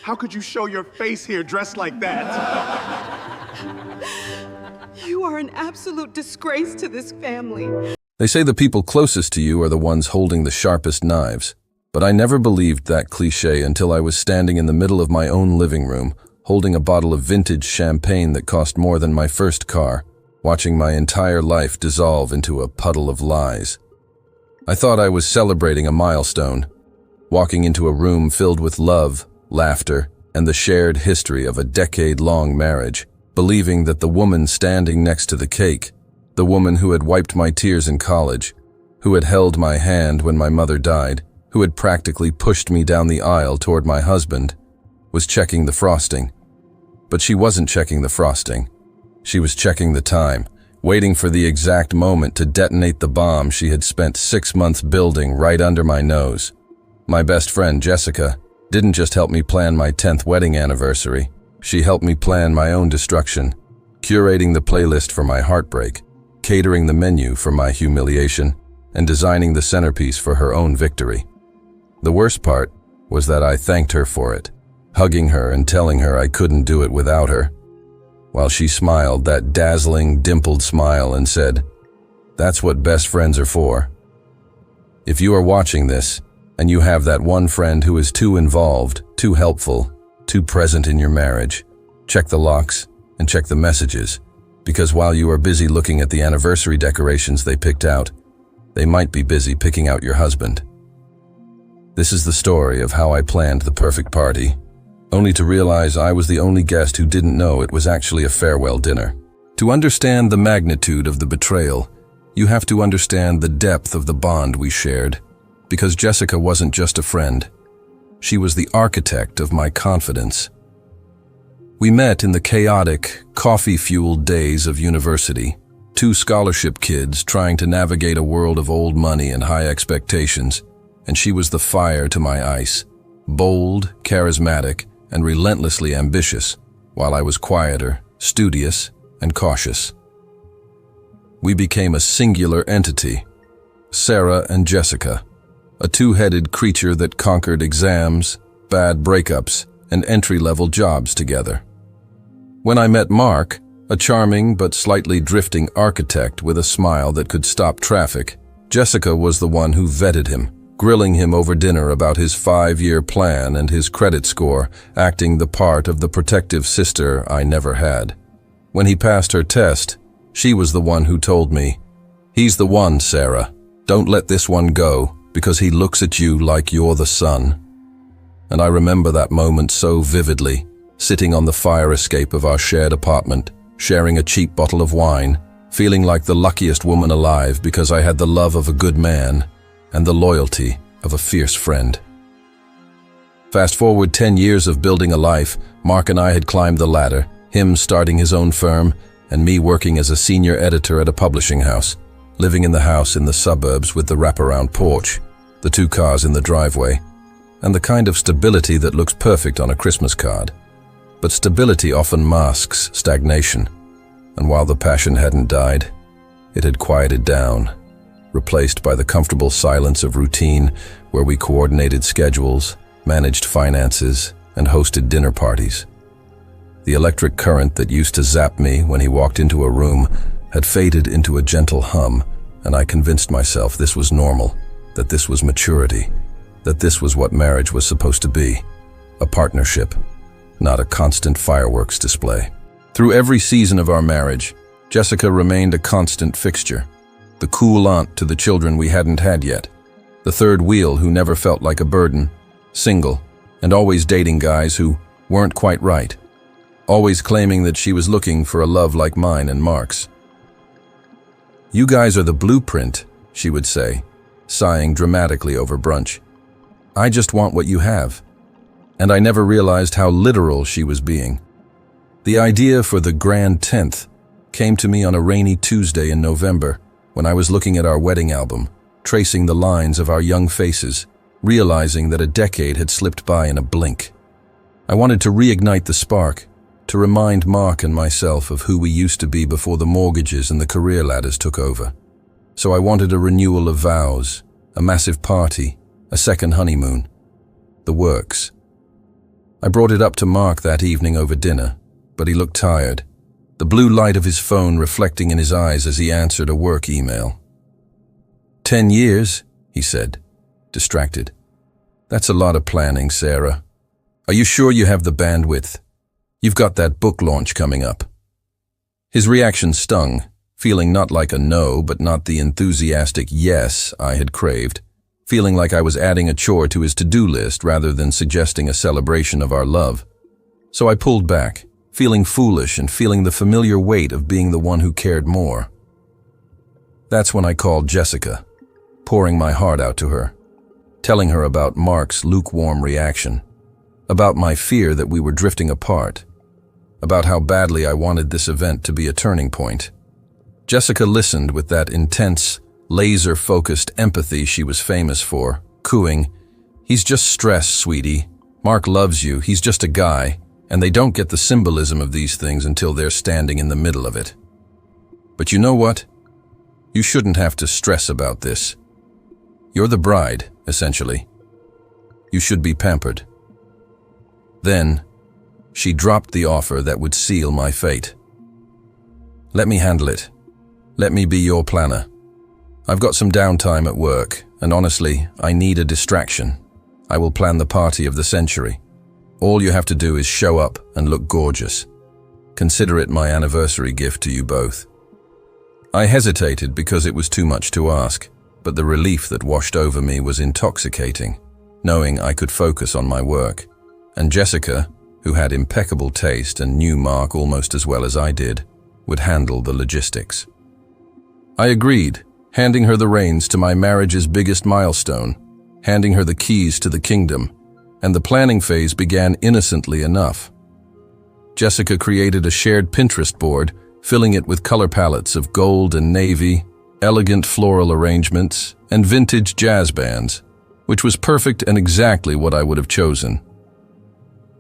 How could you show your face here dressed like that? You are an absolute disgrace to this family. They say the people closest to you are the ones holding the sharpest knives, but I never believed that cliché until I was standing in the middle of my own living room, holding a bottle of vintage champagne that cost more than my first car, watching my entire life dissolve into a puddle of lies. I thought I was celebrating a milestone, walking into a room filled with love, laughter, and the shared history of a decade-long marriage, believing that the woman standing next to the cake, the woman who had wiped my tears in college, who had held my hand when my mother died, who had practically pushed me down the aisle toward my husband, was checking the frosting. But she wasn't checking the frosting. She was checking the time, waiting for the exact moment to detonate the bomb she had spent 6 months building right under my nose. My best friend, Jessica, didn't just help me plan my 10th wedding anniversary. She helped me plan my own destruction, curating the playlist for my heartbreak, catering the menu for my humiliation, and designing the centerpiece for her own victory. The worst part was that I thanked her for it, hugging her and telling her I couldn't do it without her, while she smiled that dazzling, dimpled smile and said, "That's what best friends are for." If you are watching this, and you have that one friend who is too involved, too helpful, too present in your marriage, check the locks and check the messages, because while you are busy looking at the anniversary decorations they picked out, they might be busy picking out your husband. This is the story of how I planned the perfect party, only to realize I was the only guest who didn't know it was actually a farewell dinner. To understand the magnitude of the betrayal, you have to understand the depth of the bond we shared, because Jessica wasn't just a friend. She was the architect of my confidence. We met in the chaotic, coffee-fueled days of university, two scholarship kids trying to navigate a world of old money and high expectations, and she was the fire to my ice, bold, charismatic, and relentlessly ambitious, while I was quieter, studious, and cautious. We became a singular entity, Sarah and Jessica, a two-headed creature that conquered exams, bad breakups, and entry-level jobs together. When I met Mark, a charming but slightly drifting architect with a smile that could stop traffic, Jessica was the one who vetted him, grilling him over dinner about his 5-year plan and his credit score, acting the part of the protective sister I never had. When he passed her test, she was the one who told me, "He's the one, Sarah. Don't let this one go, because he looks at you like you're the sun." And I remember that moment so vividly, sitting on the fire escape of our shared apartment, sharing a cheap bottle of wine, feeling like the luckiest woman alive because I had the love of a good man and the loyalty of a fierce friend. Fast forward 10 years of building a life, Mark and I had climbed the ladder, him starting his own firm, and me working as a senior editor at a publishing house, living in the house in the suburbs with the wraparound porch, the 2 cars in the driveway, and the kind of stability that looks perfect on a Christmas card. But stability often masks stagnation, and while the passion hadn't died, it had quieted down, replaced by the comfortable silence of routine where we coordinated schedules, managed finances, and hosted dinner parties. The electric current that used to zap me when he walked into a room had faded into a gentle hum, and I convinced myself this was normal, that this was maturity, that this was what marriage was supposed to be, a partnership, not a constant fireworks display. Through every season of our marriage, Jessica remained a constant fixture, the cool aunt to the children we hadn't had yet, the third wheel who never felt like a burden, single, and always dating guys who weren't quite right, always claiming that she was looking for a love like mine and Mark's. "You guys are the blueprint," she would say, sighing dramatically over brunch. "I just want what you have." And I never realized how literal she was being. The idea for the grand 10th came to me on a rainy Tuesday in November when I was looking at our wedding album, tracing the lines of our young faces, realizing that a decade had slipped by in a blink. I wanted to reignite the spark, to remind Mark and myself of who we used to be before the mortgages and the career ladders took over. So I wanted a renewal of vows, a massive party, a second honeymoon, the works. I brought it up to Mark that evening over dinner, but he looked tired, the blue light of his phone reflecting in his eyes as he answered a work email. 10 years, he said, distracted. That's a lot of planning, Sarah. Are you sure you have the bandwidth? You've got that book launch coming up. His reaction stung, feeling not like a no, but not the enthusiastic yes I had craved, feeling like I was adding a chore to his to-do list rather than suggesting a celebration of our love. So I pulled back, feeling foolish and feeling the familiar weight of being the one who cared more. That's when I called Jessica, pouring my heart out to her, telling her about Mark's lukewarm reaction, about my fear that we were drifting apart, about how badly I wanted this event to be a turning point. Jessica listened with that intense, laser-focused empathy she was famous for, cooing, "He's just stressed, sweetie. Mark loves you, he's just a guy, and they don't get the symbolism of these things until they're standing in the middle of it. But you know what? You shouldn't have to stress about this. You're the bride, essentially. You should be pampered." Then, she dropped the offer that would seal my fate. "Let me handle it. Let me be your planner. I've got some downtime at work, and honestly, I need a distraction. I will plan the party of the century. All you have to do is show up and look gorgeous. Consider it my anniversary gift to you both." I hesitated because it was too much to ask, but the relief that washed over me was intoxicating, knowing I could focus on my work. And Jessica, who had impeccable taste and knew Mark almost as well as I did, would handle the logistics. I agreed, handing her the reins to my marriage's biggest milestone, handing her the keys to the kingdom, and the planning phase began innocently enough. Jessica created a shared Pinterest board, filling it with color palettes of gold and navy, elegant floral arrangements, and vintage jazz bands, which was perfect and exactly what I would have chosen.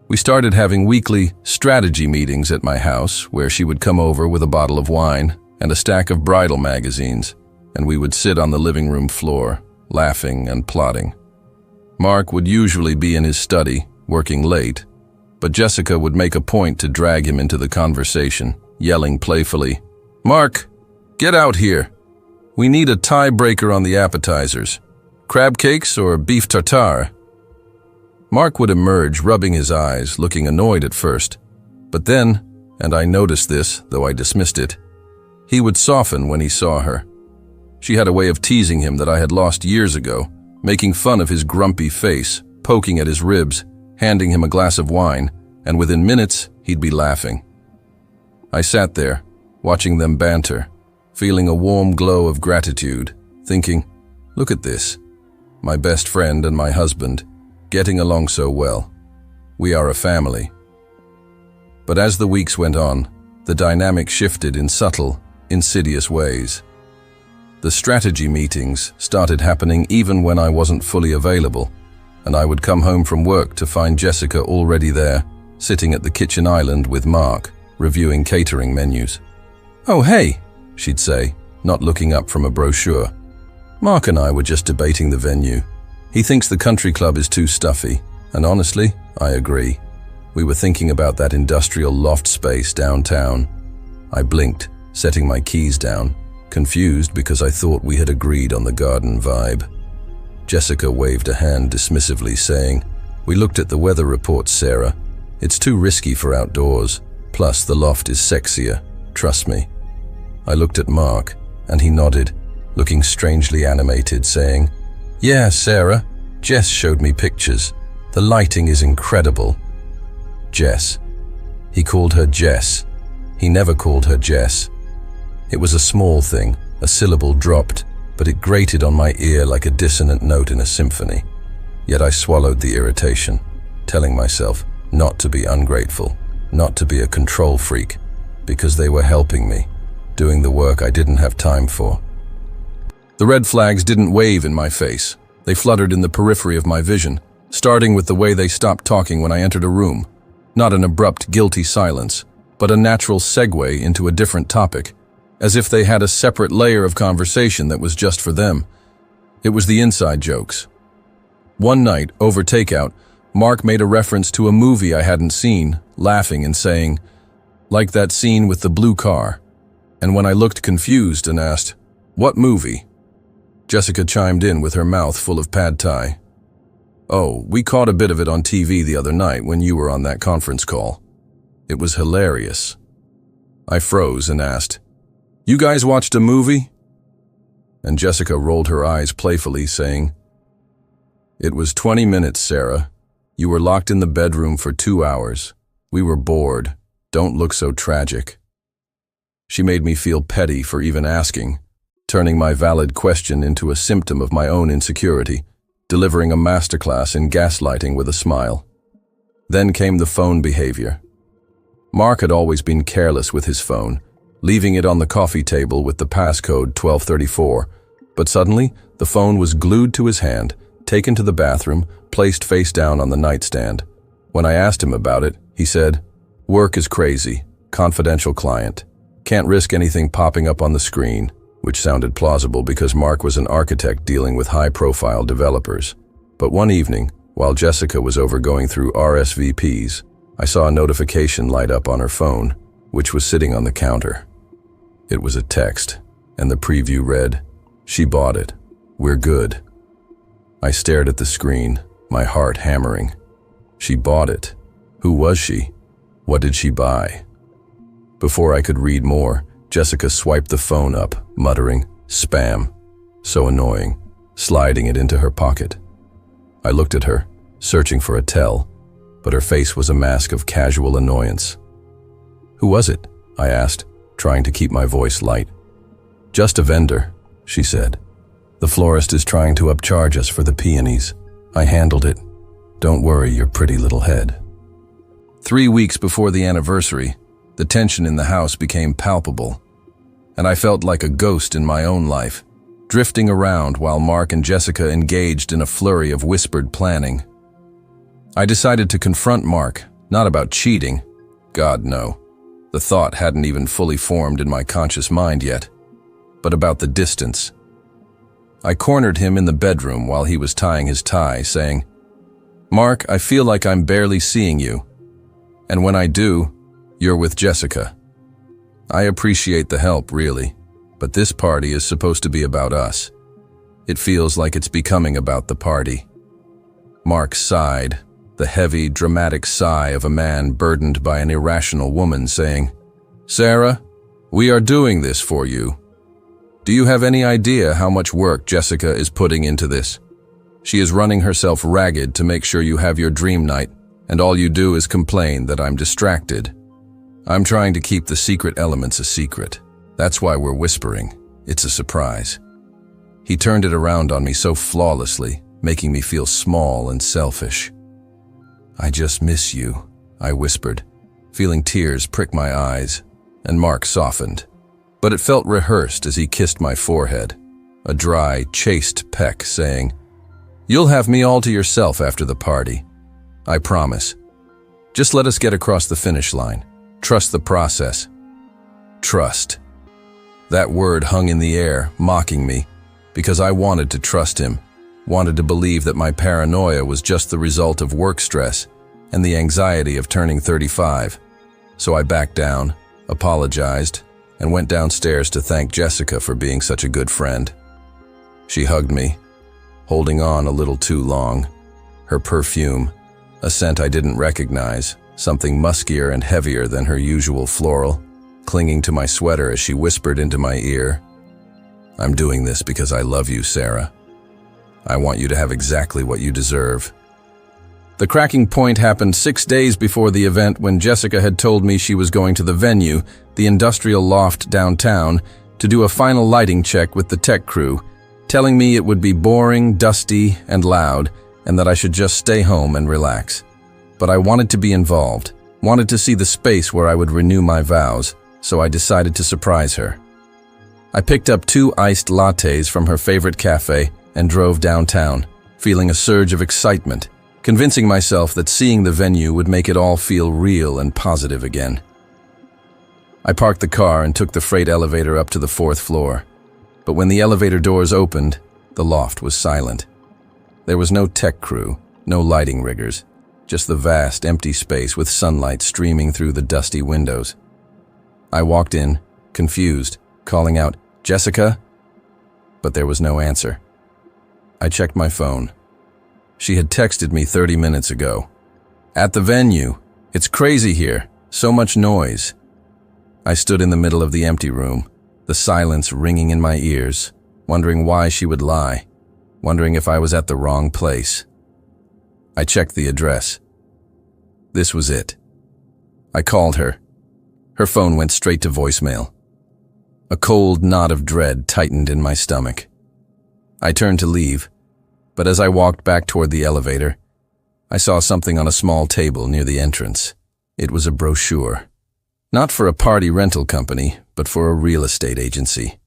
We started having weekly strategy meetings at my house, where she would come over with a bottle of wine and a stack of bridal magazines, and we would sit on the living room floor, laughing and plotting. Mark would usually be in his study, working late, but Jessica would make a point to drag him into the conversation, yelling playfully, "Mark, get out here. We need a tiebreaker on the appetizers. Crab cakes or beef tartare?" Mark would emerge, rubbing his eyes, looking annoyed at first. But then, and I noticed this, though I dismissed it, he would soften when he saw her. She had a way of teasing him that I had lost years ago, making fun of his grumpy face, poking at his ribs, handing him a glass of wine, and within minutes, he'd be laughing. I sat there, watching them banter, feeling a warm glow of gratitude, thinking, look at this, my best friend and my husband, getting along so well. We are a family. But as the weeks went on, the dynamic shifted in subtle, insidious ways. The strategy meetings started happening even when I wasn't fully available, and I would come home from work to find Jessica already there, sitting at the kitchen island with Mark, reviewing catering menus. "Oh, hey," she'd say, not looking up from a brochure. "Mark and I were just debating the venue. He thinks the country club is too stuffy, and honestly, I agree. We were thinking about that industrial loft space downtown." I blinked, setting my keys down, confused because I thought we had agreed on the garden vibe. Jessica waved a hand dismissively, saying, "We looked at the weather reports, Sarah. It's too risky for outdoors. Plus, the loft is sexier. Trust me." I looked at Mark, and he nodded, looking strangely animated, saying, "Yeah, Sarah, Jess showed me pictures. The lighting is incredible." Jess. He called her Jess. He never called her Jess. It was a small thing, a syllable dropped, but it grated on my ear like a dissonant note in a symphony. Yet I swallowed the irritation, telling myself not to be ungrateful, not to be a control freak, because they were helping me, doing the work I didn't have time for. The red flags didn't wave in my face. They fluttered in the periphery of my vision, starting with the way they stopped talking when I entered a room. Not an abrupt, guilty silence, but a natural segue into a different topic, as if they had a separate layer of conversation that was just for them. It was the inside jokes. One night, over takeout, Mark made a reference to a movie I hadn't seen, laughing and saying, "Like that scene with the blue car." And when I looked confused and asked, "What movie?" Jessica chimed in with her mouth full of pad thai. "Oh, we caught a bit of it on TV the other night when you were on that conference call. It was hilarious." I froze and asked, "You guys watched a movie?" And Jessica rolled her eyes playfully, saying, "It was 20 minutes, Sarah. You were locked in the bedroom for 2 hours. We were bored. Don't look so tragic." She made me feel petty for even asking, turning my valid question into a symptom of my own insecurity, delivering a masterclass in gaslighting with a smile. Then came the phone behavior. Mark had always been careless with his phone, leaving it on the coffee table with the passcode 1234, but suddenly the phone was glued to his hand, taken to the bathroom, placed face down on the nightstand. When I asked him about it, he said, "Work is crazy. Confidential client. Can't risk anything popping up on the screen," which sounded plausible because Mark was an architect dealing with high-profile developers. But one evening, while Jessica was over going through RSVPs, I saw a notification light up on her phone, which was sitting on the counter. It was a text, and the preview read, "She bought it. We're good." I stared at the screen, my heart hammering. She bought it. Who was she? What did she buy? Before I could read more, Jessica swiped the phone up, muttering, "Spam." So annoying, sliding it into her pocket. I looked at her, searching for a tell, but her face was a mask of casual annoyance. "Who was it?" I asked, trying to keep my voice light. "Just a vendor," she said. "The florist is trying to upcharge us for the peonies. I handled it. Don't worry your pretty little head." 3 weeks before the anniversary, the tension in the house became palpable, and I felt like a ghost in my own life, drifting around while Mark and Jessica engaged in a flurry of whispered planning. I decided to confront Mark, not about cheating. God, no. The thought hadn't even fully formed in my conscious mind yet, but about the distance. I cornered him in the bedroom while he was tying his tie, saying, "Mark, I feel like I'm barely seeing you. And when I do, you're with Jessica. I appreciate the help, really, but this party is supposed to be about us. It feels like it's becoming about the party." Mark sighed, the heavy, dramatic sigh of a man burdened by an irrational woman, saying, "Sarah, we are doing this for you. Do you have any idea how much work Jessica is putting into this? She is running herself ragged to make sure you have your dream night, and all you do is complain that I'm distracted. I'm trying to keep the secret elements a secret. That's why we're whispering. It's a surprise." He turned it around on me so flawlessly, making me feel small and selfish. "I just miss you," I whispered, feeling tears prick my eyes, and Mark softened. But it felt rehearsed as he kissed my forehead, a dry, chaste peck, saying, "You'll have me all to yourself after the party. I promise. Just let us get across the finish line. Trust the process." Trust. That word hung in the air, mocking me, because I wanted to trust him, wanted to believe that my paranoia was just the result of work stress and the anxiety of turning 35. So I backed down, apologized, and went downstairs to thank Jessica for being such a good friend. She hugged me, holding on a little too long. Her perfume, a scent I didn't recognize, something muskier and heavier than her usual floral, clinging to my sweater as she whispered into my ear, "I'm doing this because I love you, Sarah. I want you to have exactly what you deserve." The cracking point happened 6 days before the event when Jessica had told me she was going to the venue, the industrial loft downtown, to do a final lighting check with the tech crew, telling me it would be boring, dusty, and loud, and that I should just stay home and relax. But I wanted to be involved, wanted to see the space where I would renew my vows, so I decided to surprise her. I picked up 2 iced lattes from her favorite cafe and drove downtown, feeling a surge of excitement, convincing myself that seeing the venue would make it all feel real and positive again. I parked the car and took the freight elevator up to the 4th floor. But when the elevator doors opened, the loft was silent. There was no tech crew, no lighting riggers, just the vast, empty space with sunlight streaming through the dusty windows. I walked in, confused, calling out, "Jessica?" But there was no answer. I checked my phone. She had texted me 30 minutes ago. "At the venue. It's crazy here. So much noise." I stood in the middle of the empty room, the silence ringing in my ears, wondering why she would lie, wondering if I was at the wrong place. I checked the address. This was it. I called her. Her phone went straight to voicemail. A cold knot of dread tightened in my stomach. I turned to leave, but as I walked back toward the elevator, I saw something on a small table near the entrance. It was a brochure. Not for a party rental company, but for a real estate agency.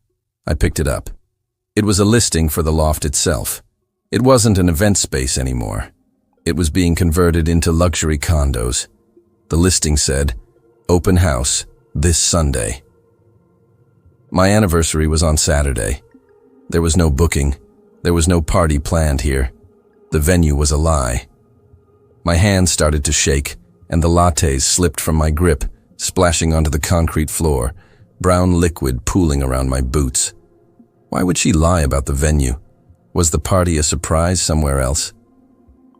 I picked it up. It was a listing for the loft itself. It wasn't an event space anymore. It was being converted into luxury condos. The listing said, "Open house, this Sunday." My anniversary was on Saturday. There was no booking. There was no party planned here. The venue was a lie. My hands started to shake, and the lattes slipped from my grip, splashing onto the concrete floor, brown liquid pooling around my boots. Why would she lie about the venue? Was the party a surprise somewhere else?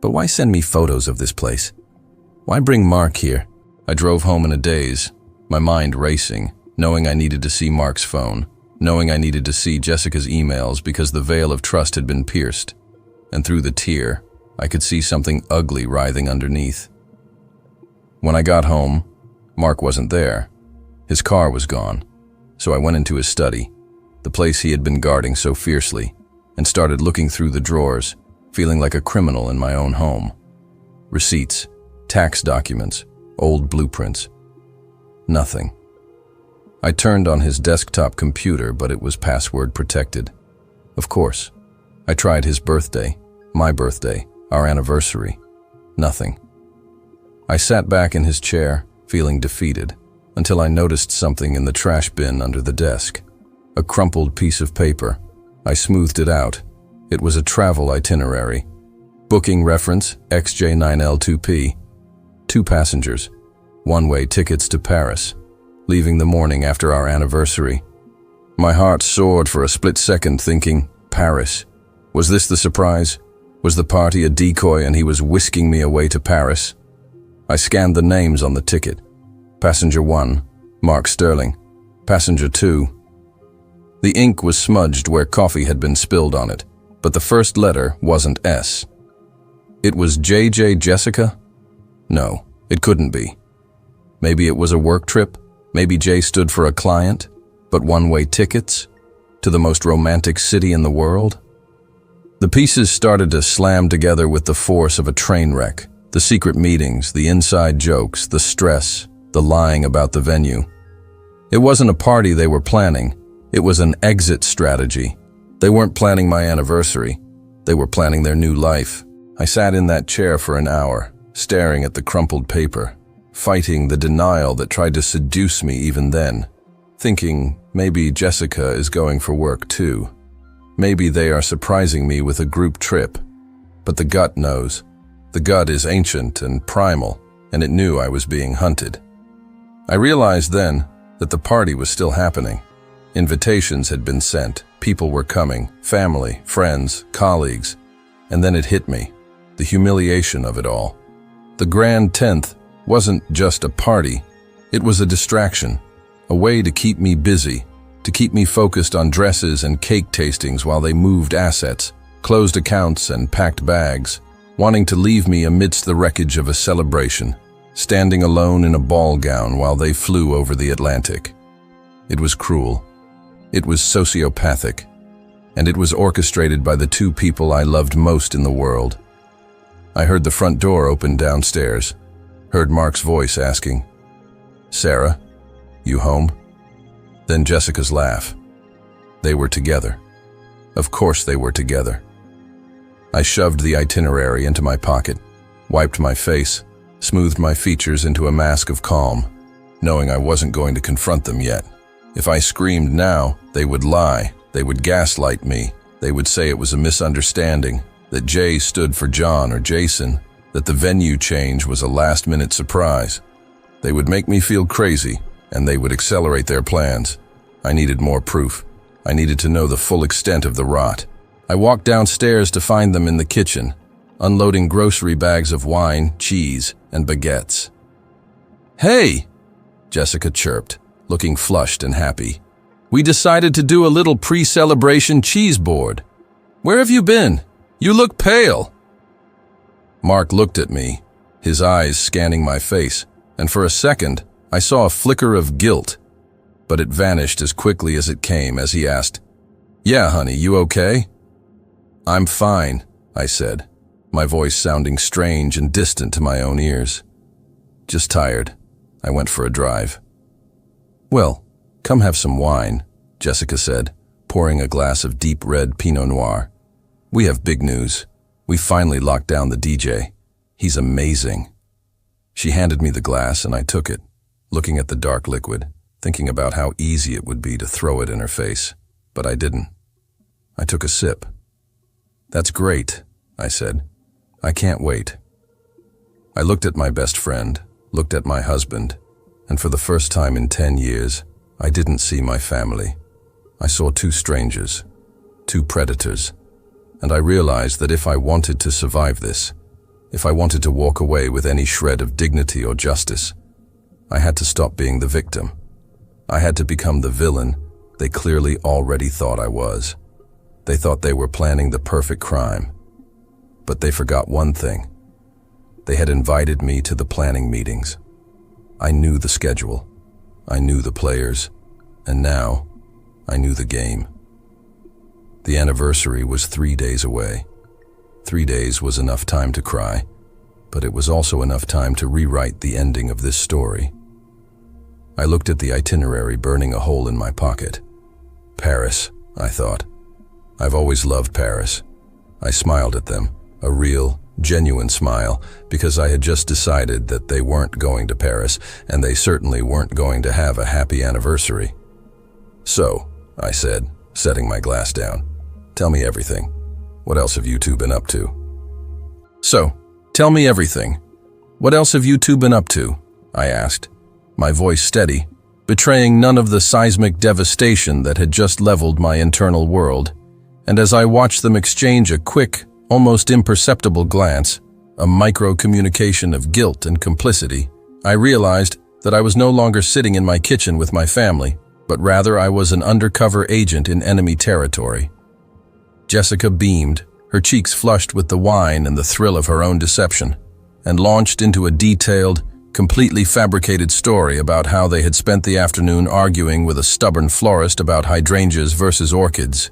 But why send me photos of this place? Why bring Mark here? I drove home in a daze, my mind racing, knowing I needed to see Mark's phone, knowing I needed to see Jessica's emails because the veil of trust had been pierced, and through the tear, I could see something ugly writhing underneath. When I got home, Mark wasn't there. His car was gone, so I went into his study, the place he had been guarding so fiercely, and started looking through the drawers, feeling like a criminal in my own home. Receipts, tax documents, old blueprints. Nothing. I turned on his desktop computer, but it was password protected. Of course. I tried his birthday, my birthday, our anniversary. Nothing. I sat back in his chair, feeling defeated, until I noticed something in the trash bin under the desk. A crumpled piece of paper. I smoothed it out. It was a travel itinerary. Booking reference XJ9L2P. 2 passengers. One-way tickets to Paris. Leaving the morning after our anniversary. My heart soared for a split second, thinking, Paris. Was this the surprise? Was the party a decoy and he was whisking me away to Paris? I scanned the names on the ticket. Passenger 1, Mark Sterling. Passenger 2. The ink was smudged where coffee had been spilled on it, but the first letter wasn't S. It was JJ Jessica? No, it couldn't be. Maybe it was a work trip? Maybe J stood for a client, but one-way tickets? To the most romantic city in the world? The pieces started to slam together with the force of a train wreck. The secret meetings, the inside jokes, the stress, the lying about the venue. It wasn't a party they were planning. It was an exit strategy. They weren't planning my anniversary. They were planning their new life. I sat in that chair for an hour, staring at the crumpled paper, fighting the denial that tried to seduce me even then, thinking maybe Jessica is going for work too. Maybe they are surprising me with a group trip. But the gut knows. The gut is ancient and primal, and it knew I was being hunted. I realized then that the party was still happening. Invitations had been sent, people were coming, family, friends, colleagues, and then it hit me, the humiliation of it all. The Grand 10th wasn't just a party, it was a distraction, a way to keep me busy, to keep me focused on dresses and cake tastings while they moved assets, closed accounts and packed bags, wanting to leave me amidst the wreckage of a celebration, standing alone in a ball gown while they flew over the Atlantic. It was cruel. It was sociopathic. And it was orchestrated by the 2 people I loved most in the world. I heard the front door open downstairs, heard Mark's voice asking, "Sarah, you home?" Then Jessica's laugh. They were together. Of course they were together. I shoved the itinerary into my pocket, wiped my face, smoothed my features into a mask of calm, knowing I wasn't going to confront them yet. If I screamed now, they would lie, they would gaslight me, they would say it was a misunderstanding, that J stood for John or Jason, that the venue change was a last-minute surprise. They would make me feel crazy, and they would accelerate their plans. I needed more proof. I needed to know the full extent of the rot. I walked downstairs to find them in the kitchen, unloading grocery bags of wine, cheese, and baguettes. "Hey," Jessica chirped, looking flushed and happy. "We decided to do a little pre-celebration cheese board. Where have you been? You look pale." Mark looked at me, his eyes scanning my face, and for a second, I saw a flicker of guilt, but it vanished as quickly as it came as he asked, "Yeah, honey, you okay?" "I'm fine," I said, my voice sounding strange and distant to my own ears. "Just tired. I went for a drive." "Well, come have some wine," Jessica said, pouring a glass of deep red Pinot Noir. "We have big news. We finally locked down the DJ. He's amazing." She handed me the glass and I took it, looking at the dark liquid, thinking about how easy it would be to throw it in her face, but I didn't. I took a sip. "That's great," I said. "I can't wait." I looked at my best friend, looked at my husband, and for the first time in 10 years, I didn't see my family. I saw two strangers, two predators, and I realized that if I wanted to survive this, if I wanted to walk away with any shred of dignity or justice, I had to stop being the victim. I had to become the villain they clearly already thought I was. They thought they were planning the perfect crime. But they forgot one thing. They had invited me to the planning meetings. I knew the schedule. I knew the players. And now, I knew the game. The anniversary was 3 days away. 3 days was enough time to cry, but it was also enough time to rewrite the ending of this story. I looked at the itinerary burning a hole in my pocket. Paris, I thought. I've always loved Paris. I smiled at them, a real, genuine smile, because I had just decided that they weren't going to Paris, and they certainly weren't going to have a happy anniversary. "So," I said, setting my glass down, "tell me everything. What else have you two been up to?" "So, tell me everything. What else have you two been up to?" I asked, my voice steady, betraying none of the seismic devastation that had just leveled my internal world. And as I watched them exchange a quick, almost imperceptible glance, a micro-communication of guilt and complicity, I realized that I was no longer sitting in my kitchen with my family, but rather I was an undercover agent in enemy territory. Jessica beamed, her cheeks flushed with the wine and the thrill of her own deception, and launched into a detailed, completely fabricated story about how they had spent the afternoon arguing with a stubborn florist about hydrangeas versus orchids,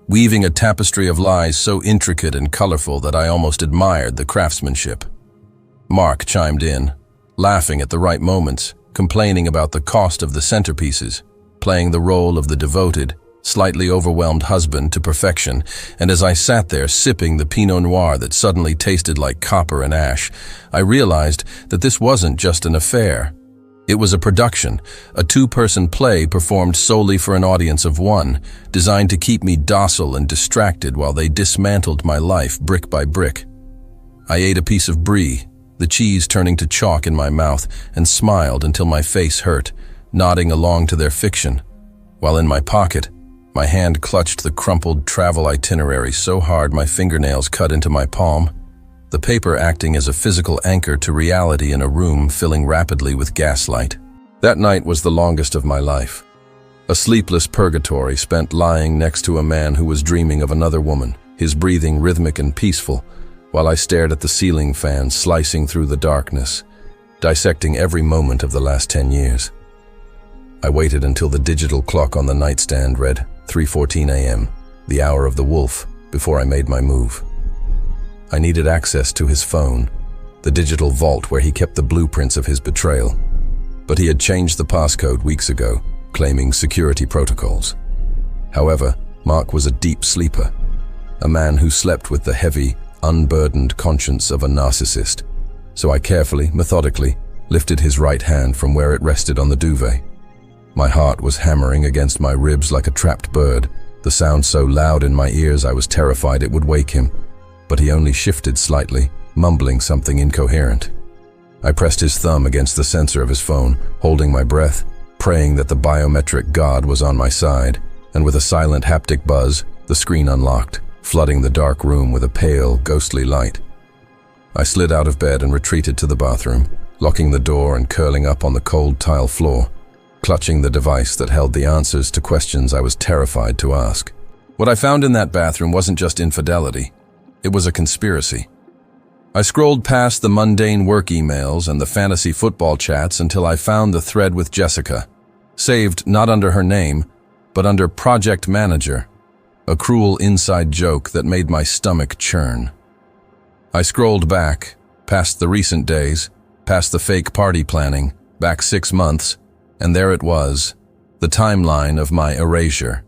weaving a tapestry of lies so intricate and colorful that I almost admired the craftsmanship. Mark chimed in, laughing at the right moments, complaining about the cost of the centerpieces, playing the role of the devoted, slightly overwhelmed husband to perfection, and as I sat there sipping the Pinot Noir that suddenly tasted like copper and ash, I realized that this wasn't just an affair. It was a production, a two-person play performed solely for an audience of one, designed to keep me docile and distracted while they dismantled my life brick by brick. I ate a piece of brie, the cheese turning to chalk in my mouth, and smiled until my face hurt, nodding along to their fiction, while in my pocket, my hand clutched the crumpled travel itinerary so hard my fingernails cut into my palm, the paper acting as a physical anchor to reality in a room filling rapidly with gaslight. That night was the longest of my life. A sleepless purgatory spent lying next to a man who was dreaming of another woman, his breathing rhythmic and peaceful, while I stared at the ceiling fan slicing through the darkness, dissecting every moment of the last 10 years. I waited until the digital clock on the nightstand read 3:14 a.m., the hour of the wolf, before I made my move. I needed access to his phone, the digital vault where he kept the blueprints of his betrayal. But he had changed the passcode weeks ago, claiming security protocols. However, Mark was a deep sleeper, a man who slept with the heavy, unburdened conscience of a narcissist. So I carefully, methodically, lifted his right hand from where it rested on the duvet. My heart was hammering against my ribs like a trapped bird, the sound so loud in my ears I was terrified it would wake him. But he only shifted slightly, mumbling something incoherent. I pressed his thumb against the sensor of his phone, holding my breath, praying that the biometric god was on my side, and with a silent haptic buzz, the screen unlocked, flooding the dark room with a pale, ghostly light. I slid out of bed and retreated to the bathroom, locking the door and curling up on the cold tile floor, clutching the device that held the answers to questions I was terrified to ask. What I found in that bathroom wasn't just infidelity, it was a conspiracy. I scrolled past the mundane work emails and the fantasy football chats until I found the thread with Jessica, saved not under her name, but under Project Manager, a cruel inside joke that made my stomach churn. I scrolled back, past the recent days, past the fake party planning, back 6 months, and there it was, the timeline of my erasure.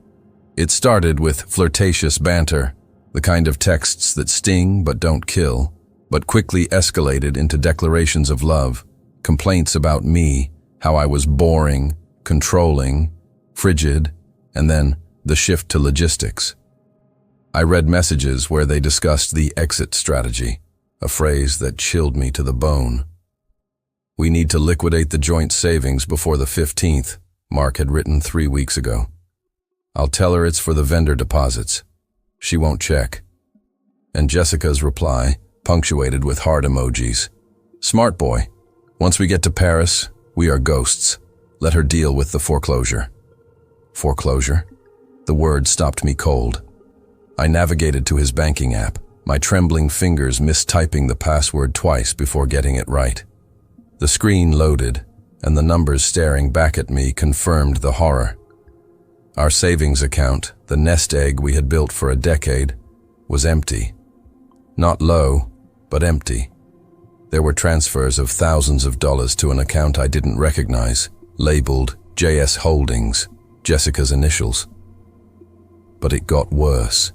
It started with flirtatious banter, the kind of texts that sting but don't kill, but quickly escalated into declarations of love, complaints about me, how I was boring, controlling, frigid, and then the shift to logistics. I read messages where they discussed the exit strategy, a phrase that chilled me to the bone. "We need to liquidate the joint savings before the 15th, Mark had written 3 weeks ago. I'll tell her it's for the vendor deposits. She won't check." And Jessica's reply, punctuated with heart emojis. "Smart boy. Once we get to Paris, we are ghosts. Let her deal with the foreclosure." Foreclosure? The word stopped me cold. I navigated to his banking app, my trembling fingers mistyping the password twice before getting it right. The screen loaded, and the numbers staring back at me confirmed the horror. Our savings account, the nest egg we had built for a decade, was empty. Not low, but empty. There were transfers of thousands of dollars to an account I didn't recognize, labeled JS Holdings, Jessica's initials. But it got worse.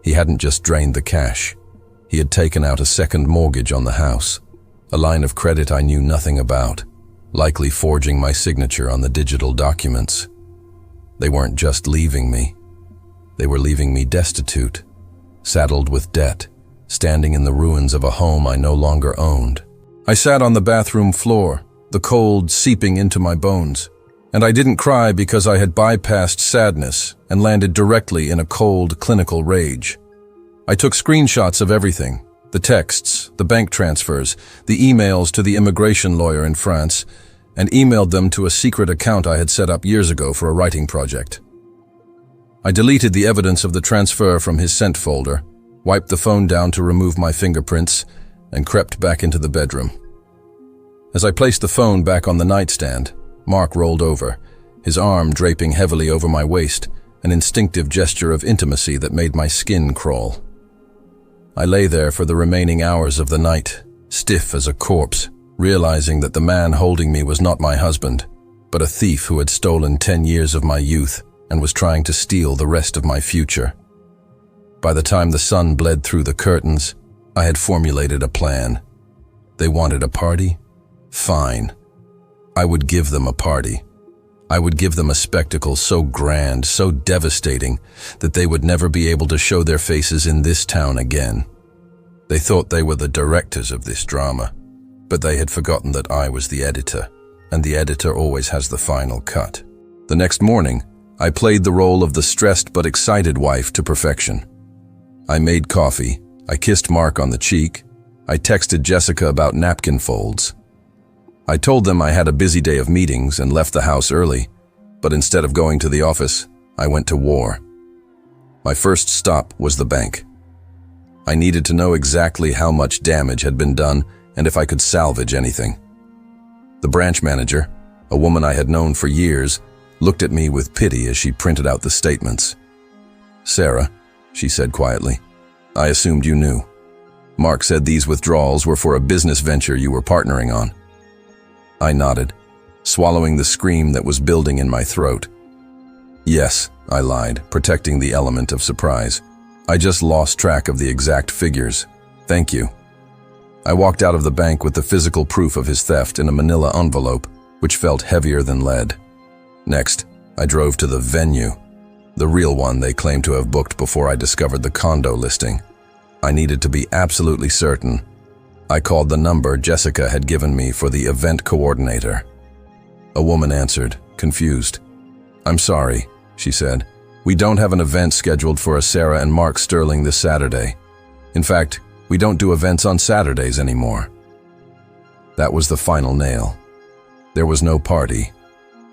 He hadn't just drained the cash. He had taken out a second mortgage on the house, a line of credit I knew nothing about, likely forging my signature on the digital documents. They weren't just leaving me. They were leaving me destitute, saddled with debt, standing in the ruins of a home I no longer owned. I sat on the bathroom floor, the cold seeping into my bones, and I didn't cry because I had bypassed sadness and landed directly in a cold, clinical rage. I took screenshots of everything, the texts, the bank transfers, the emails to the immigration lawyer in France, and emailed them to a secret account I had set up years ago for a writing project. I deleted the evidence of the transfer from his sent folder, wiped the phone down to remove my fingerprints, and crept back into the bedroom. As I placed the phone back on the nightstand, Mark rolled over, his arm draping heavily over my waist, an instinctive gesture of intimacy that made my skin crawl. I lay there for the remaining hours of the night, stiff as a corpse, realizing that the man holding me was not my husband, but a thief who had stolen 10 years of my youth and was trying to steal the rest of my future. By the time the sun bled through the curtains, I had formulated a plan. They wanted a party? Fine. I would give them a party. I would give them a spectacle so grand, so devastating, that they would never be able to show their faces in this town again. They thought they were the directors of this drama, but they had forgotten that I was the editor, and the editor always has the final cut. The next morning, I played the role of the stressed but excited wife to perfection. I made coffee, I kissed Mark on the cheek, I texted Jessica about napkin folds. I told them I had a busy day of meetings and left the house early, but instead of going to the office, I went to war. My first stop was the bank. I needed to know exactly how much damage had been done and if I could salvage anything. The branch manager, a woman I had known for years, looked at me with pity as she printed out the statements. "Sarah," she said quietly, "I assumed you knew. Mark said these withdrawals were for a business venture you were partnering on." I nodded, swallowing the scream that was building in my throat. "Yes," I lied, protecting the element of surprise. "I just lost track of the exact figures. Thank you." I walked out of the bank with the physical proof of his theft in a manila envelope, which felt heavier than lead. Next, I drove to the venue, the real one they claimed to have booked before I discovered the condo listing. I needed to be absolutely certain I called the number Jessica had given me for the event coordinator. A woman answered, confused. "I'm sorry," she said. "We don't have an event scheduled for a Sarah and Mark Sterling this Saturday. In fact, we don't do events on Saturdays anymore." That was the final nail. There was no party.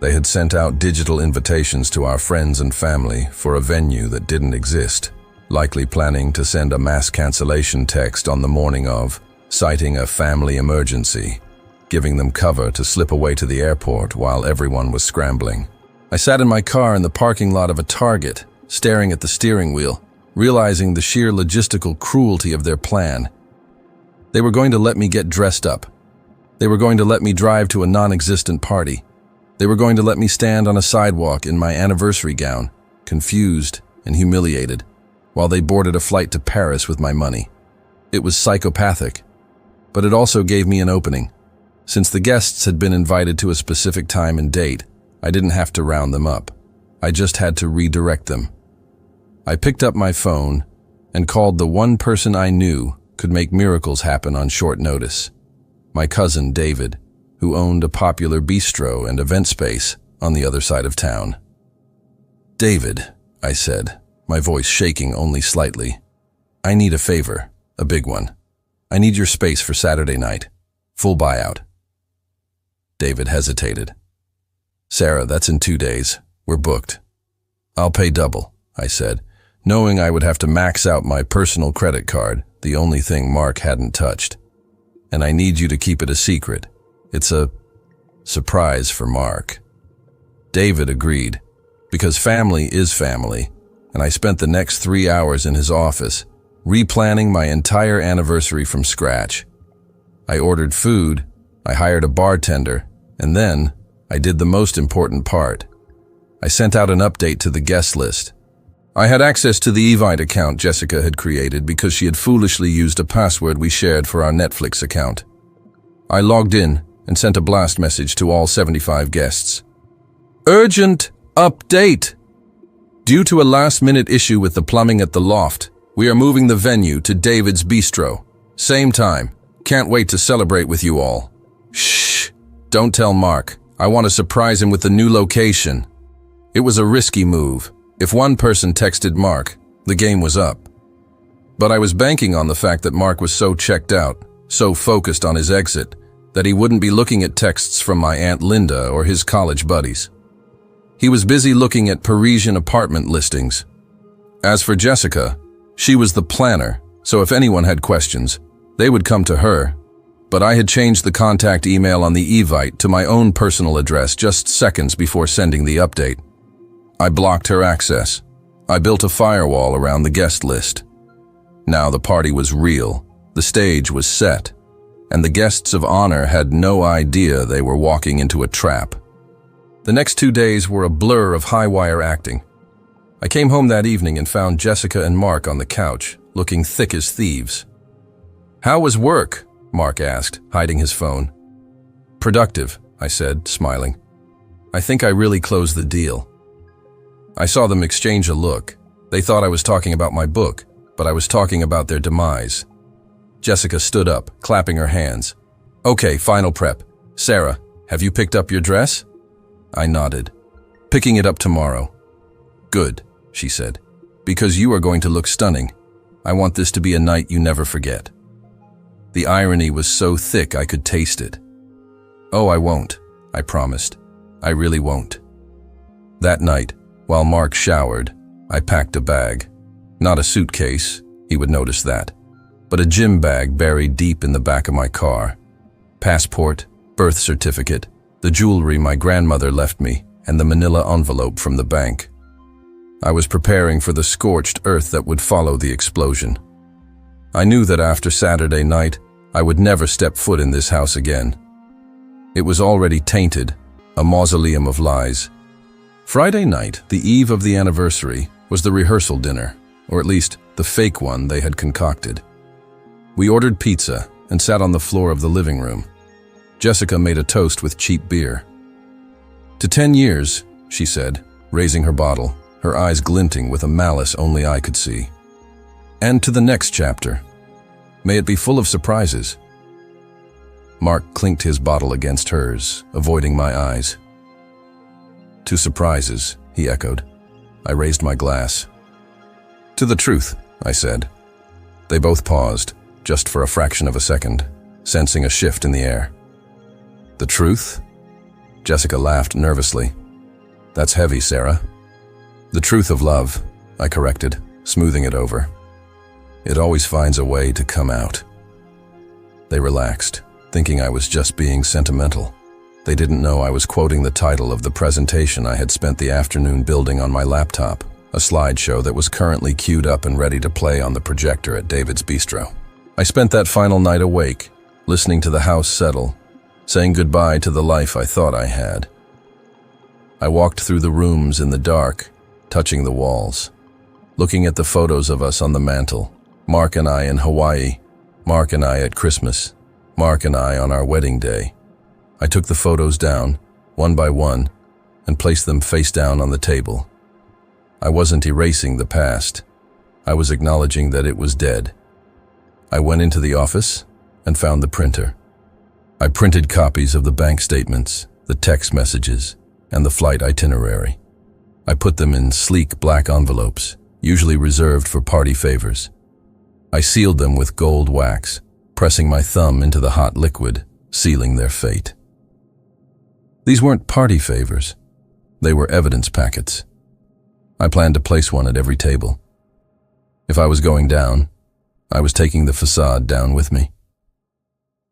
They had sent out digital invitations to our friends and family for a venue that didn't exist, likely planning to send a mass cancellation text on the morning of, citing a family emergency, giving them cover to slip away to the airport while everyone was scrambling. I sat in my car in the parking lot of a Target, staring at the steering wheel, realizing the sheer logistical cruelty of their plan. They were going to let me get dressed up. They were going to let me drive to a non-existent party. They were going to let me stand on a sidewalk in my anniversary gown, confused and humiliated, while they boarded a flight to Paris with my money. It was psychopathic, but it also gave me an opening. Since the guests had been invited to a specific time and date, I didn't have to round them up. I just had to redirect them. I picked up my phone and called the one person I knew could make miracles happen on short notice. My cousin, David, who owned a popular bistro and event space on the other side of town. "David," I said, my voice shaking only slightly. "I need a favor, a big one. I need your space for Saturday night. Full buyout." David hesitated. "Sarah, that's in 2 days. We're booked." "I'll pay double," I said, knowing I would have to max out my personal credit card, the only thing Mark hadn't touched. "And I need you to keep it a secret. It's a surprise for Mark." David agreed, because family is family, and I spent the next 3 hours in his office, replanning my entire anniversary from scratch. I ordered food, I hired a bartender, and then I did the most important part. I sent out an update to the guest list. I had access to the Evite account Jessica had created because she had foolishly used a password we shared for our Netflix account. I logged in and sent a blast message to all 75 guests. "Urgent update! Due to a last-minute issue with the plumbing at the loft, we are moving the venue to David's Bistro. Same time. Can't wait to celebrate with you all. Shh! Don't tell Mark. I want to surprise him with the new location." It was a risky move. If one person texted Mark, the game was up. But I was banking on the fact that Mark was so checked out, so focused on his exit, that he wouldn't be looking at texts from my Aunt Linda or his college buddies. He was busy looking at Parisian apartment listings. As for Jessica, she was the planner, so if anyone had questions, they would come to her. But I had changed the contact email on the Evite to my own personal address just seconds before sending the update. I blocked her access. I built a firewall around the guest list. Now the party was real, the stage was set, and the guests of honor had no idea they were walking into a trap. The next 2 days were a blur of high-wire acting. I came home that evening and found Jessica and Mark on the couch, looking thick as thieves. "How was work?" Mark asked, hiding his phone. "Productive," I said, smiling. "I think I really closed the deal." I saw them exchange a look. They thought I was talking about my book, but I was talking about their demise. Jessica stood up, clapping her hands. "Okay, final prep. Sarah, have you picked up your dress?" I nodded. "Picking it up tomorrow." "Good," she said, "because you are going to look stunning. I want this to be a night you never forget." The irony was so thick I could taste it. "Oh, I won't," I promised. "I really won't." That night, while Mark showered, I packed a bag. Not a suitcase, he would notice that, but a gym bag buried deep in the back of my car. Passport, birth certificate, the jewelry my grandmother left me, and the manila envelope from the bank. I was preparing for the scorched earth that would follow the explosion. I knew that after Saturday night, I would never step foot in this house again. It was already tainted, a mausoleum of lies. Friday night, the eve of the anniversary, was the rehearsal dinner, or at least the fake one they had concocted. We ordered pizza and sat on the floor of the living room. Jessica made a toast with cheap beer. "To 10 years, she said, raising her bottle, her eyes glinting with a malice only I could see. "And to the next chapter. May it be full of surprises. Mark clinked his bottle against hers, avoiding my eyes. "To surprises," he echoed. I raised my glass. "To the truth," I said. They both paused, just for a fraction of a second, sensing a shift in the air. "The truth?" Jessica laughed nervously. "That's heavy, Sarah." "The truth of love," I corrected, smoothing it over. "It always finds a way to come out." They relaxed, thinking I was just being sentimental. They didn't know I was quoting the title of the presentation I had spent the afternoon building on my laptop, a slideshow that was currently queued up and ready to play on the projector at David's Bistro. I spent that final night awake, listening to the house settle, saying goodbye to the life I thought I had. I walked through the rooms in the dark, touching the walls, looking at the photos of us on the mantle. Mark and I in Hawaii, Mark and I at Christmas, Mark and I on our wedding day. I took the photos down, one by one, and placed them face down on the table. I wasn't erasing the past. I was acknowledging that it was dead. I went into the office and found the printer. I printed copies of the bank statements, the text messages, and the flight itinerary. I put them in sleek black envelopes, usually reserved for party favors. I sealed them with gold wax, pressing my thumb into the hot liquid, sealing their fate. These weren't party favors. They were evidence packets. I planned to place one at every table. If I was going down, I was taking the facade down with me.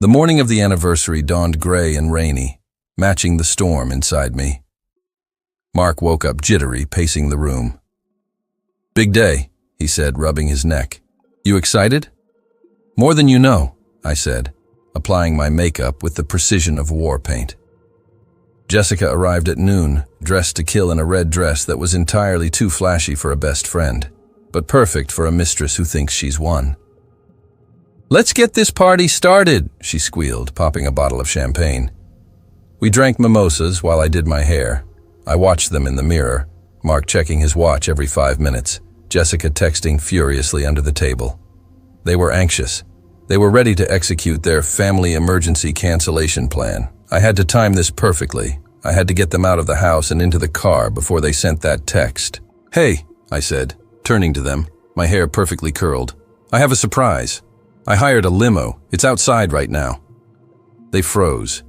The morning of the anniversary dawned gray and rainy, matching the storm inside me. Mark woke up jittery, pacing the room. "Big day," he said, rubbing his neck. "You excited?" "More than you know," I said, applying my makeup with the precision of war paint. Jessica arrived at noon, dressed to kill in a red dress that was entirely too flashy for a best friend, but perfect for a mistress who thinks she's won. "Let's get this party started," she squealed, popping a bottle of champagne. We drank mimosas while I did my hair. I watched them in the mirror, Mark checking his watch every 5 minutes, Jessica texting furiously under the table. They were anxious. They were ready to execute their family emergency cancellation plan. I had to time this perfectly. I had to get them out of the house and into the car before they sent that text. "Hey," I said, turning to them, my hair perfectly curled. "I have a surprise. I hired a limo. It's outside right now." They froze.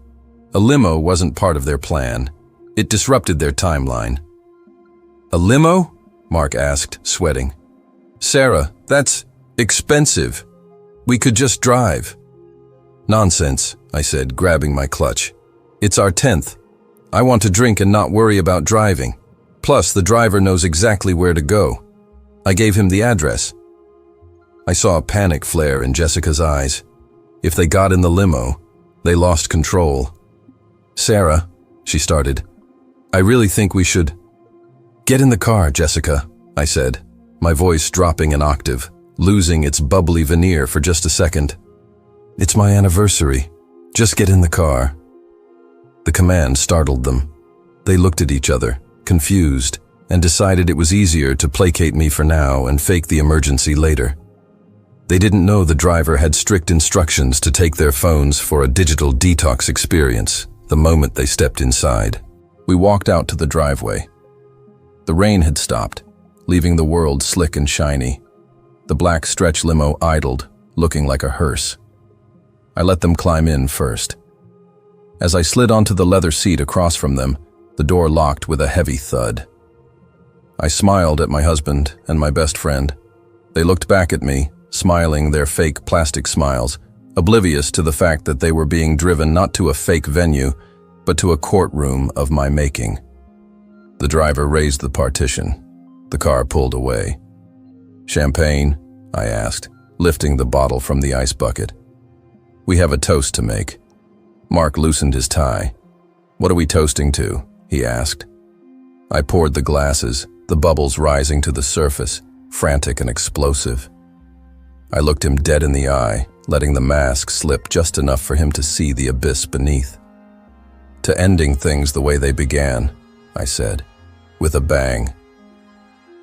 A limo wasn't part of their plan. It disrupted their timeline. "A limo?" Mark asked, sweating. "Sarah, that's expensive. We could just drive." "Nonsense," I said, grabbing my clutch. "It's our 10th. I want to drink and not worry about driving. Plus, the driver knows exactly where to go." I gave him the address. I saw a panic flare in Jessica's eyes. If they got in the limo, they lost control. "Sarah," she started, "I really think we should—" "Get in the car, Jessica," I said, my voice dropping an octave, losing its bubbly veneer for just a second. "It's my anniversary. Just get in the car." The command startled them. They looked at each other, confused, and decided it was easier to placate me for now and fake the emergency later. They didn't know the driver had strict instructions to take their phones for a digital detox experience the moment they stepped inside. We walked out to the driveway. The rain had stopped, leaving the world slick and shiny. The black stretch limo idled, looking like a hearse. I let them climb in first. As I slid onto the leather seat across from them, the door locked with a heavy thud. I smiled at my husband and my best friend. They looked back at me, smiling their fake plastic smiles, oblivious to the fact that they were being driven not to a fake venue, but to a courtroom of my making. The driver raised the partition. The car pulled away. "Champagne?" I asked, lifting the bottle from the ice bucket. "We have a toast to make." Mark loosened his tie. "What are we toasting to?" he asked. I poured the glasses, the bubbles rising to the surface, frantic and explosive. I looked him dead in the eye, letting the mask slip just enough for him to see the abyss beneath. "To ending things the way they began," I said, with a bang.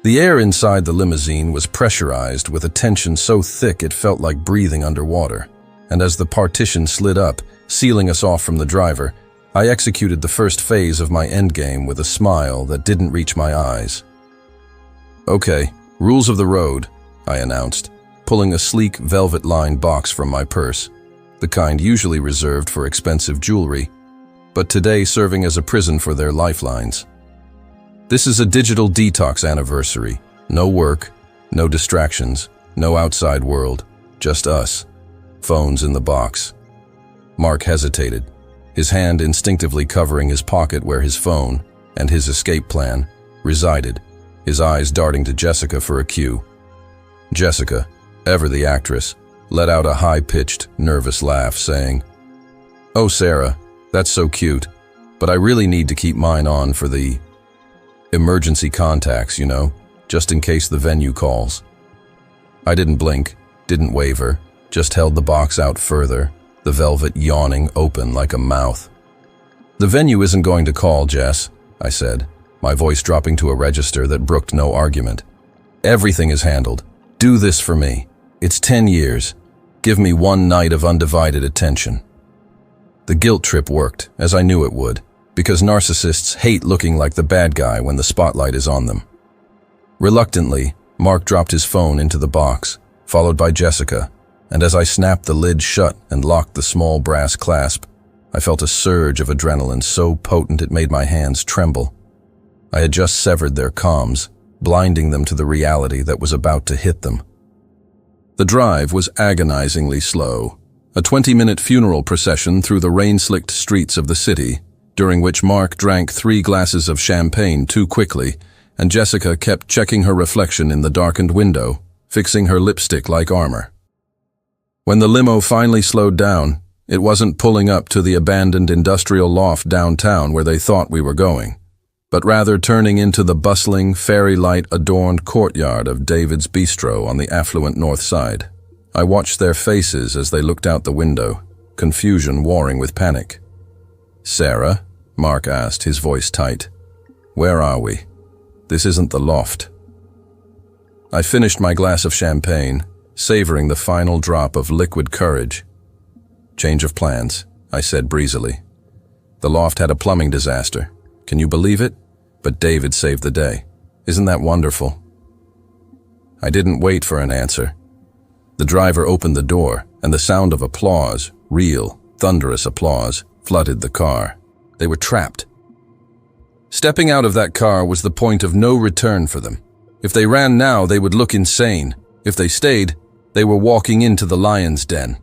The air inside the limousine was pressurized with a tension so thick it felt like breathing underwater, and as the partition slid up, sealing us off from the driver, I executed the first phase of my endgame with a smile that didn't reach my eyes. "Okay, rules of the road," I announced, pulling a sleek velvet-lined box from my purse, the kind usually reserved for expensive jewelry, but today serving as a prison for their lifelines. "This is a digital detox anniversary. No work, no distractions, no outside world, just us. Phones in the box." Mark hesitated, his hand instinctively covering his pocket where his phone and his escape plan resided, his eyes darting to Jessica for a cue. Jessica, ever the actress, let out a high-pitched, nervous laugh, saying, "Oh, Sarah, that's so cute, but I really need to keep mine on for the emergency contacts, you know, just in case the venue calls." I didn't blink, didn't waver, just held the box out further, the velvet yawning open like a mouth. "The venue isn't going to call, Jess," I said, my voice dropping to a register that brooked no argument. "Everything is handled. Do this for me. It's 10 years. Give me one night of undivided attention." The guilt trip worked, as I knew it would, because narcissists hate looking like the bad guy when the spotlight is on them. Reluctantly, Mark dropped his phone into the box, followed by Jessica, and as I snapped the lid shut and locked the small brass clasp, I felt a surge of adrenaline so potent it made my hands tremble. I had just severed their comms, blinding them to the reality that was about to hit them. The drive was agonizingly slow, a 20-minute funeral procession through the rain-slicked streets of the city, during which Mark drank 3 glasses of champagne too quickly, and Jessica kept checking her reflection in the darkened window, fixing her lipstick like armor. When the limo finally slowed down, it wasn't pulling up to the abandoned industrial loft downtown where they thought we were going, but rather turning into the bustling, fairy-light-adorned courtyard of David's Bistro on the affluent north side. I watched their faces as they looked out the window, confusion warring with panic. "Sarah?" Mark asked, his voice tight. "Where are we? This isn't the loft." I finished my glass of champagne, savoring the final drop of liquid courage. "Change of plans," I said breezily. "The loft had a plumbing disaster. Can you believe it? But David saved the day. Isn't that wonderful?" I didn't wait for an answer. The driver opened the door, and the sound of applause, real, thunderous applause, flooded the car. They were trapped. Stepping out of that car was the point of no return for them. If they ran now, they would look insane. If they stayed, they were walking into the lion's den.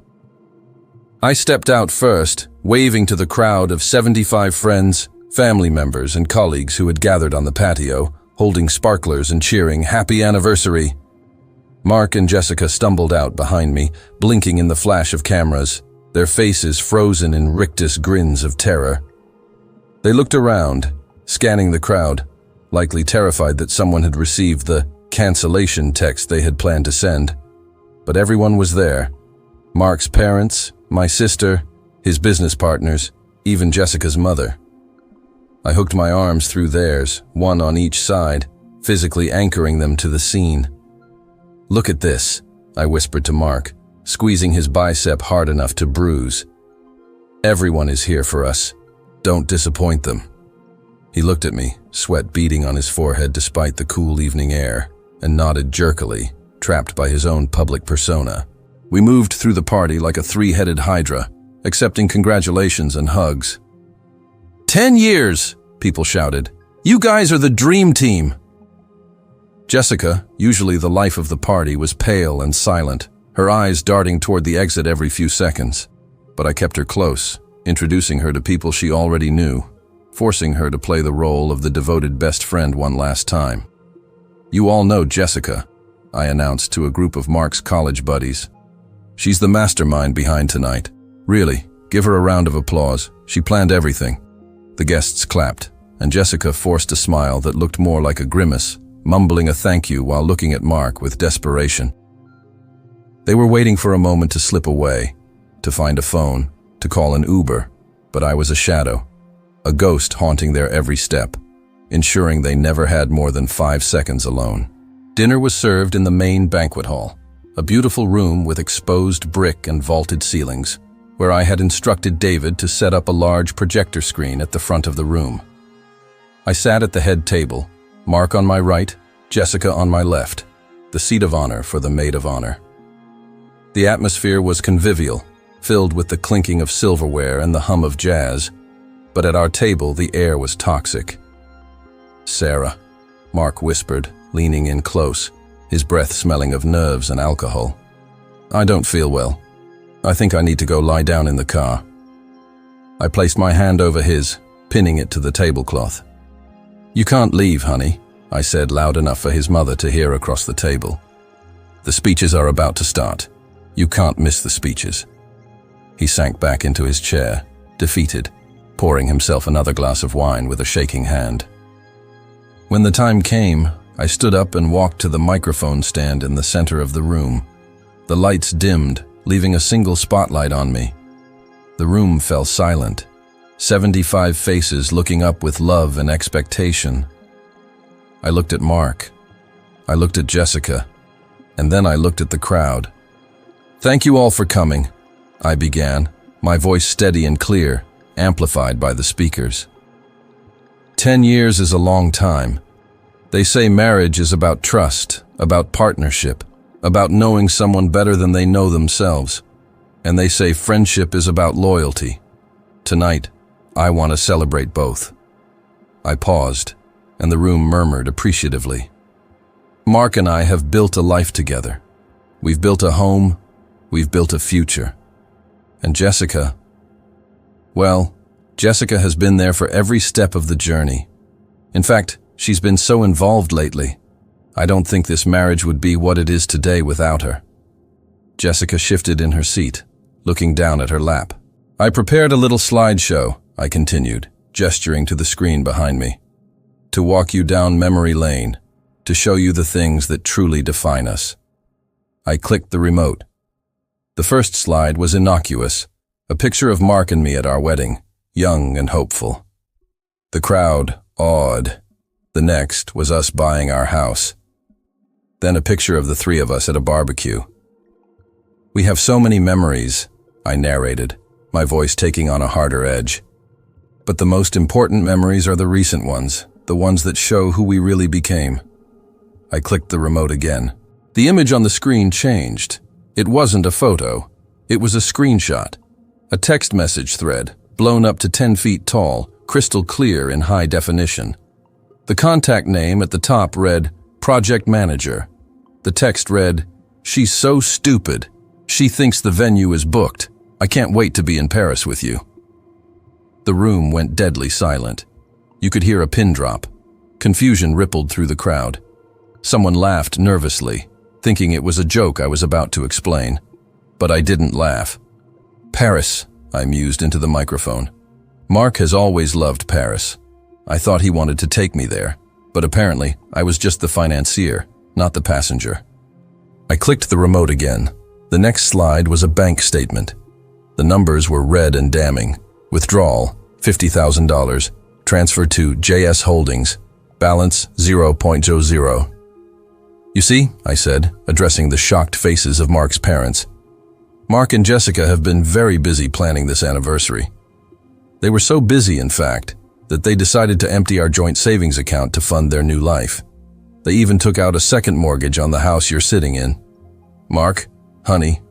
I stepped out first, waving to the crowd of 75 friends, family members, and colleagues who had gathered on the patio, holding sparklers and cheering, "Happy anniversary!" Mark and Jessica stumbled out behind me, blinking in the flash of cameras, their faces frozen in rictus grins of terror. They looked around, scanning the crowd, likely terrified that someone had received the cancellation text they had planned to send. But everyone was there. Mark's parents, my sister, his business partners, even Jessica's mother. I hooked my arms through theirs, one on each side, physically anchoring them to the scene. "Look at this," I whispered to Mark, squeezing his bicep hard enough to bruise. "Everyone is here for us. Don't disappoint them." He looked at me, sweat beading on his forehead despite the cool evening air, and nodded jerkily, trapped by his own public persona. We moved through the party like a 3-headed hydra, accepting congratulations and hugs. 10 years, people shouted. "You guys are the dream team." Jessica, usually the life of the party, was pale and silent, her eyes darting toward the exit every few seconds. But I kept her close, introducing her to people she already knew, forcing her to play the role of the devoted best friend one last time. "You all know Jessica," I announced to a group of Mark's college buddies. "She's the mastermind behind tonight. Really, give her a round of applause. She planned everything." The guests clapped, and Jessica forced a smile that looked more like a grimace, mumbling a thank you while looking at Mark with desperation. They were waiting for a moment to slip away, to find a phone, to call an Uber, but I was a shadow, a ghost haunting their every step, ensuring they never had more than 5 seconds alone. Dinner was served in the main banquet hall, a beautiful room with exposed brick and vaulted ceilings, where I had instructed David to set up a large projector screen at the front of the room. I sat at the head table, Mark on my right, Jessica on my left, the seat of honor for the maid of honor. The atmosphere was convivial, filled with the clinking of silverware and the hum of jazz, but at our table the air was toxic. "Sarah," Mark whispered, leaning in close, his breath smelling of nerves and alcohol. "I don't feel well. I think I need to go lie down in the car." I placed my hand over his, pinning it to the tablecloth. "You can't leave, honey," I said loud enough for his mother to hear across the table. "The speeches are about to start. You can't miss the speeches." He sank back into his chair, defeated, pouring himself another glass of wine with a shaking hand. When the time came, I stood up and walked to the microphone stand in the center of the room. The lights dimmed, leaving a single spotlight on me. The room fell silent, 75 faces looking up with love and expectation. I looked at Mark. I looked at Jessica. And then I looked at the crowd. "Thank you all for coming," I began, my voice steady and clear, amplified by the speakers. 10 years is a long time. They say marriage is about trust, about partnership, about knowing someone better than they know themselves. And they say friendship is about loyalty. Tonight, I want to celebrate both. I paused, and the room murmured appreciatively. Mark and I have built a life together. We've built a home, we've built a future. And Jessica, well, Jessica has been there for every step of the journey. In fact, she's been so involved lately. I don't think this marriage would be what it is today without her. Jessica shifted in her seat, looking down at her lap. "I prepared a little slideshow," I continued, gesturing to the screen behind me, "to walk you down memory lane, to show you the things that truly define us." I clicked the remote. The first slide was innocuous, a picture of Mark and me at our wedding, young and hopeful. The crowd awed. The next was us buying our house. Then a picture of the three of us at a barbecue. "We have so many memories," I narrated, my voice taking on a harder edge. "But the most important memories are the recent ones, the ones that show who we really became." I clicked the remote again. The image on the screen changed. It wasn't a photo. It was a screenshot. A text message thread, blown up to 10 feet tall, crystal clear in high definition. The contact name at the top read, "Project Manager." The text read, "She's so stupid. She thinks the venue is booked. I can't wait to be in Paris with you." The room went deadly silent. You could hear a pin drop. Confusion rippled through the crowd. Someone laughed nervously, thinking it was a joke I was about to explain. But I didn't laugh. "Paris," I mused into the microphone. "Mark has always loved Paris. I thought he wanted to take me there, but apparently I was just the financier, not the passenger." I clicked the remote again. The next slide was a bank statement. The numbers were red and damning. Withdrawal, $50,000. Transfer to JS Holdings. Balance, 0.00. "You see," I said, addressing the shocked faces of Mark's parents. "Mark and Jessica have been very busy planning this anniversary. They were so busy, in fact, that they decided to empty our joint savings account to fund their new life. They even took out a second mortgage on the house you're sitting in. Mark, honey,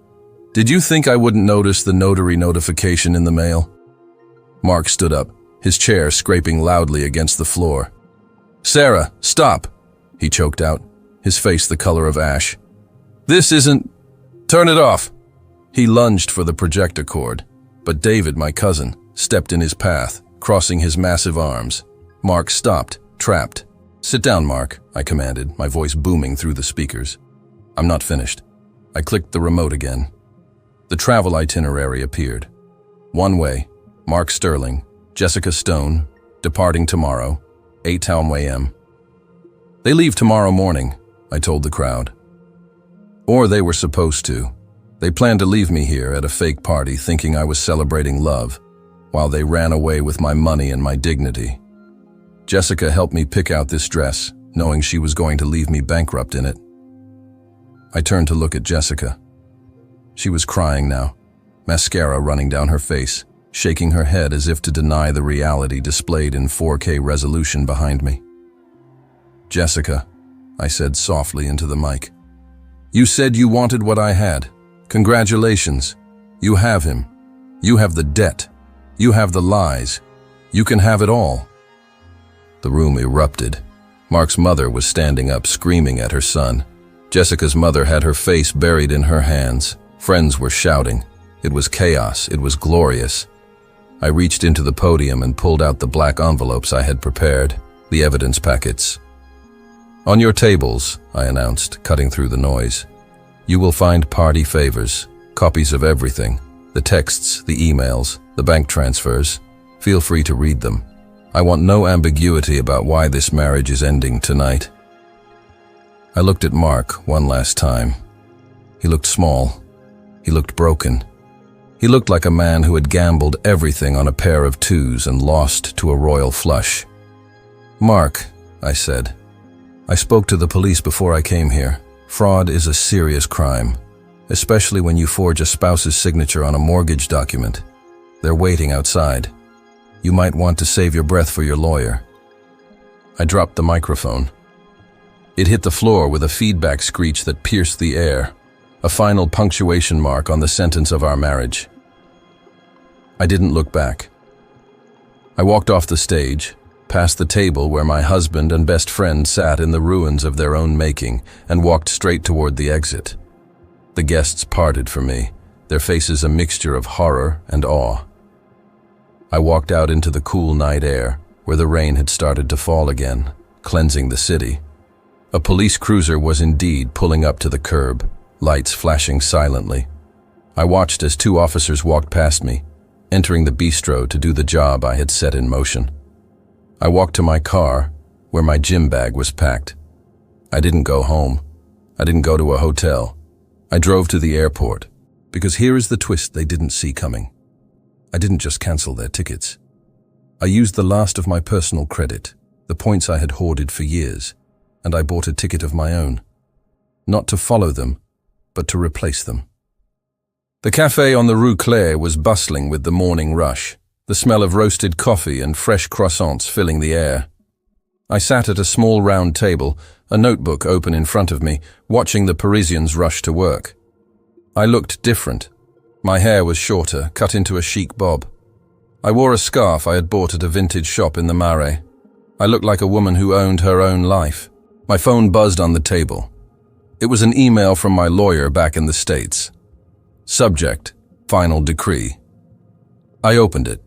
did you think I wouldn't notice the notary notification in the mail?" Mark stood up, his chair scraping loudly against the floor. "Sarah, stop," he choked out, his face the color of ash. "This isn't... Turn it off." He lunged for the projector cord, but David, my cousin, stepped in his path, crossing his massive arms. Mark stopped, trapped. "Sit down, Mark," I commanded, my voice booming through the speakers. "I'm not finished." I clicked the remote again. The travel itinerary appeared. One way, Mark Sterling, Jessica Stone, departing tomorrow, 8 a.m. "They leave tomorrow morning," I told the crowd. Or they were supposed to. They planned to leave me here at a fake party thinking I was celebrating love, while they ran away with my money and my dignity. Jessica helped me pick out this dress, knowing she was going to leave me bankrupt in it. I turned to look at Jessica. She was crying now, mascara running down her face, shaking her head as if to deny the reality displayed in 4K resolution behind me. "Jessica," I said softly into the mic. "You said you wanted what I had. Congratulations. You have him. You have the debt. You have the lies. You can have it all." The room erupted. Mark's mother was standing up, screaming at her son. Jessica's mother had her face buried in her hands. Friends were shouting. It was chaos. It was glorious. I reached into the podium and pulled out the black envelopes I had prepared, the evidence packets. "On your tables," I announced, cutting through the noise, "you will find party favors, copies of everything, the texts, the emails, the bank transfers. Feel free to read them. I want no ambiguity about why this marriage is ending tonight." I looked at Mark one last time. He looked small. He looked broken. He looked like a man who had gambled everything on a pair of twos and lost to a royal flush. "Mark," I said, "I spoke to the police before I came here. Fraud is a serious crime, especially when you forge a spouse's signature on a mortgage document. They're waiting outside. You might want to save your breath for your lawyer." I dropped the microphone. It hit the floor with a feedback screech that pierced the air, a final punctuation mark on the sentence of our marriage. I didn't look back. I walked off the stage, past the table where my husband and best friend sat in the ruins of their own making, and walked straight toward the exit. The guests parted for me, their faces a mixture of horror and awe. I walked out into the cool night air, where the rain had started to fall again, cleansing the city. A police cruiser was indeed pulling up to the curb, lights flashing silently. I watched as 2 officers walked past me, entering the bistro to do the job I had set in motion. I walked to my car, where my gym bag was packed. I didn't go home. I didn't go to a hotel. I drove to the airport, because here is the twist they didn't see coming. I didn't just cancel their tickets. I used the last of my personal credit, the points I had hoarded for years, and I bought a ticket of my own. Not to follow them, but to replace them. The cafe on the Rue Claire was bustling with the morning rush, the smell of roasted coffee and fresh croissants filling the air. I sat at a small round table, a notebook open in front of me, watching the Parisians rush to work. I looked different. My hair was shorter, cut into a chic bob. I wore a scarf I had bought at a vintage shop in the Marais. I looked like a woman who owned her own life. My phone buzzed on the table. It was an email from my lawyer back in the States. Subject: Final Decree. I opened it.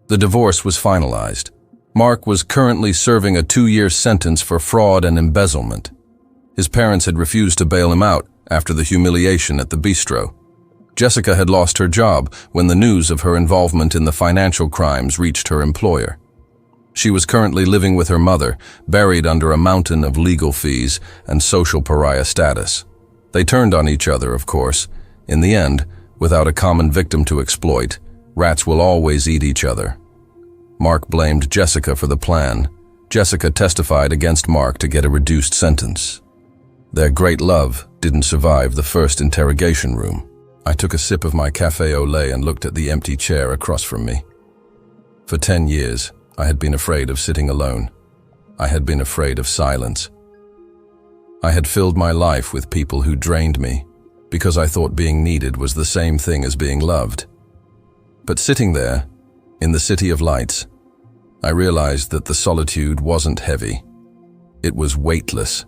The divorce was finalized. Mark was currently serving a 2-year sentence for fraud and embezzlement. His parents had refused to bail him out after the humiliation at the bistro. Jessica had lost her job when the news of her involvement in the financial crimes reached her employer. She was currently living with her mother, buried under a mountain of legal fees and social pariah status. They turned on each other, of course. In the end, without a common victim to exploit, rats will always eat each other. Mark blamed Jessica for the plan. Jessica testified against Mark to get a reduced sentence. Their great love didn't survive the first interrogation room. I took a sip of my café au lait and looked at the empty chair across from me. For 10 years, I had been afraid of sitting alone. I had been afraid of silence. I had filled my life with people who drained me, because I thought being needed was the same thing as being loved. But sitting there, in the city of lights, I realized that the solitude wasn't heavy. It was weightless.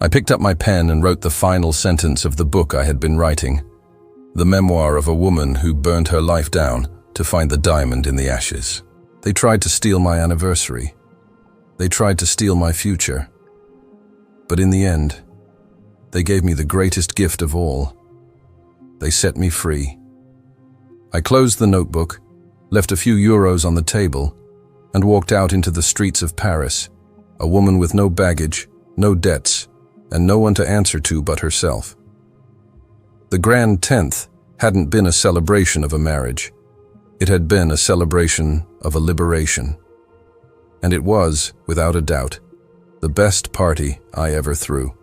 I picked up my pen and wrote the final sentence of the book I had been writing, the memoir of a woman who burned her life down to find the diamond in the ashes. They tried to steal my anniversary. They tried to steal my future. But in the end, they gave me the greatest gift of all. They set me free. I closed the notebook, left a few euros on the table, and walked out into the streets of Paris, a woman with no baggage, no debts, and no one to answer to but herself. The Grand Tenth hadn't been a celebration of a marriage. It had been a celebration of a liberation. And it was, without a doubt, the best party I ever threw.